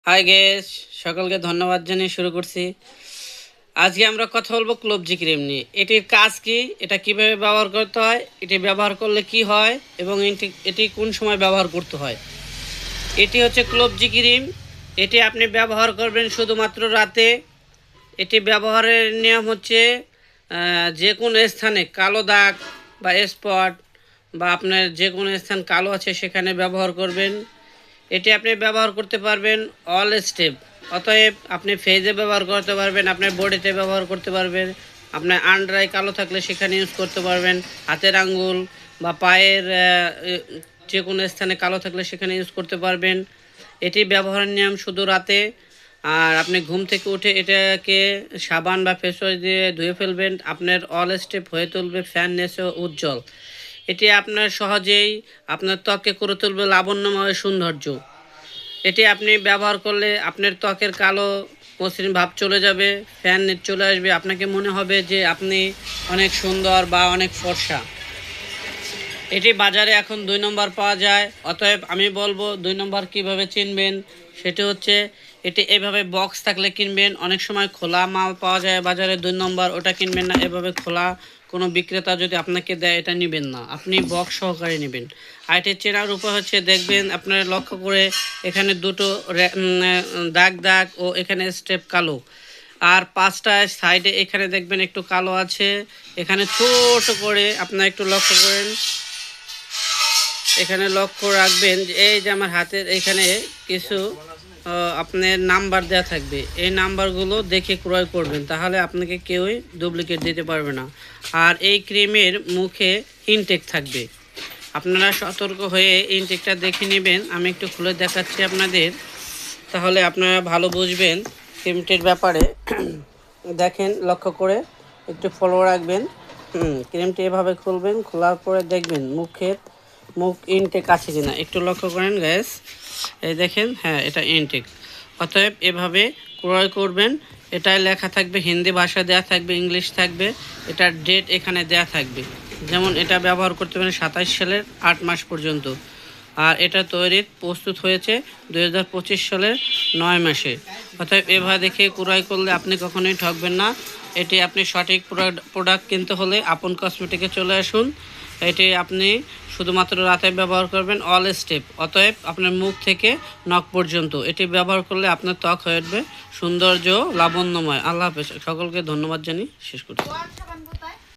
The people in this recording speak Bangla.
হাই গেস, সকলকে ধন্যবাদ জানিয়ে শুরু করছি। আজকে আমরা কথা বলবো ক্লোবজি ক্রিম নিয়ে। এটির কাজ কি, এটা কিভাবে ব্যবহার করতে হয়, এটি ব্যবহার করলে কি হয় এবং এটি কোন সময় ব্যবহার করতে হয়। এটি হচ্ছে ক্লোবজি ক্রিম। এটি আপনি ব্যবহার করবেন শুধুমাত্র রাতে। এটি ব্যবহারের নিয়ম হচ্ছে যে কোনো স্থানে কালো দাগ বা স্পট বা আপনার যে কোনো স্থান কালো আছে সেখানে ব্যবহার করবেন। এটি আপনি ব্যবহার করতে পারবেন অল স্টেপ, অতএব আপনি ফেজে ব্যবহার করতে পারবেন, আপনার বডিতে ব্যবহার করতে পারবেন, আপনার আন্ডার আই কালো থাকলে সেখানে ইউজ করতে পারবেন, হাতের আঙ্গুল বা পায়ের যে কোনো স্থানে কালো থাকলে সেখানে ইউজ করতে পারবেন। এটি ব্যবহারের নিয়ম শুধু রাতে। আর আপনি ঘুম থেকে উঠে এটাকে সাবান বা ফেস ওয়াশ দিয়ে ধুয়ে ফেলবেন, আপনার অল স্টেপ হয়ে তুলবে ফ্যাননেস ও উজ্জ্বল। এটি আপনার সহজেই আপনার ত্বককে করে তুলবে লাবণ্যময় সৌন্দর্য। এটি আপনি ব্যবহার করলে আপনার ত্বকের কালো মসৃণ ভাব চলে যাবে, ফ্যান চলে আসবে, আপনাকে মনে হবে যে আপনি অনেক সুন্দর বা অনেক ফর্সা। এটি বাজারে এখন 2 নম্বর পাওয়া যায়, অতএব আমি বলবো 2 নম্বর কীভাবে চিনবেন সেটি হচ্ছে এটি এভাবে বক্স থাকলে কিনবেন। অনেক সময় খোলা মাল পাওয়া যায় বাজারে 2 নম্বর, ওটা কিনবেন না। এভাবে খোলা কোনো বিক্রেতা যদি আপনাকে দেয় এটা নেবেন না, আপনি বক্স সহকারে নেবেন। আর এটি চেনার উপায় হচ্ছে দেখবেন আপনারা লক্ষ্য করে এখানে দুটো দাগ দাগ ও এখানে স্টেপ কালো, আর 5টা সাইডে এখানে দেখবেন একটু কালো আছে। এখানে ছোট করে আপনারা একটু লক্ষ্য করেন, এখানে লক্ষ্য রাখবেন যে এই যে আমার হাতের এখানে কিছু আপনার নাম্বার দেওয়া থাকবে, এই নাম্বারগুলো দেখে ক্রয় করবেন, তাহলে আপনাকে কেউই ডুপ্লিকেট দিতে পারবে না। আর এই ক্রিমের মুখে ইনটেক থাকবে, আপনারা সতর্ক হয়ে ইনটেকটা দেখে নেবেন। আমি একটু খুলে দেখাচ্ছি আপনাদের, তাহলে আপনারা ভালো বুঝবেন ক্রিমটির ব্যাপারে। দেখেন, লক্ষ্য করে একটু ফলো রাখবেন। ক্রিমটি এভাবে খুলবেন, খোলার পরে দেখবেন মুখ ইনটেক আছে কিনা, একটু লক্ষ্য করেন গ্যাস। এই দেখেন, হ্যাঁ এটা ইনটেক। অতএব এভাবে ক্রয় করবেন। এটায় লেখা থাকবে, হিন্দি ভাষা দেওয়া থাকবে, ইংলিশ থাকবে, এটার ডেট এখানে দেওয়া থাকবে। যেমন এটা ব্যবহার করতে পারেন 27 সালের 8 মাস পর্যন্ত। আর এটা প্রস্তুত হয়েছে 2025 সালের 9 মাসে। অতএব এভাবে দেখে ক্রয় করলে আপনি কখনোই ঠকবেন না। এটি আপনি সঠিক প্রোডাক্ট কিনতে হলে আপন কসমেটিকে চলে আসুন। এটি আপনি শুধুমাত্র রাতে ব্যবহার করবেন অল স্টেপ, অতএব আপনার মুখ থেকে নখ পর্যন্ত এটি ব্যবহার করলে আপনার ত্বক হয়ে উঠবে সৌন্দর্য লাবণ্যময়। আল্লাহ হাফেজ, সকলকে ধন্যবাদ জানিয়ে শেষ করছি।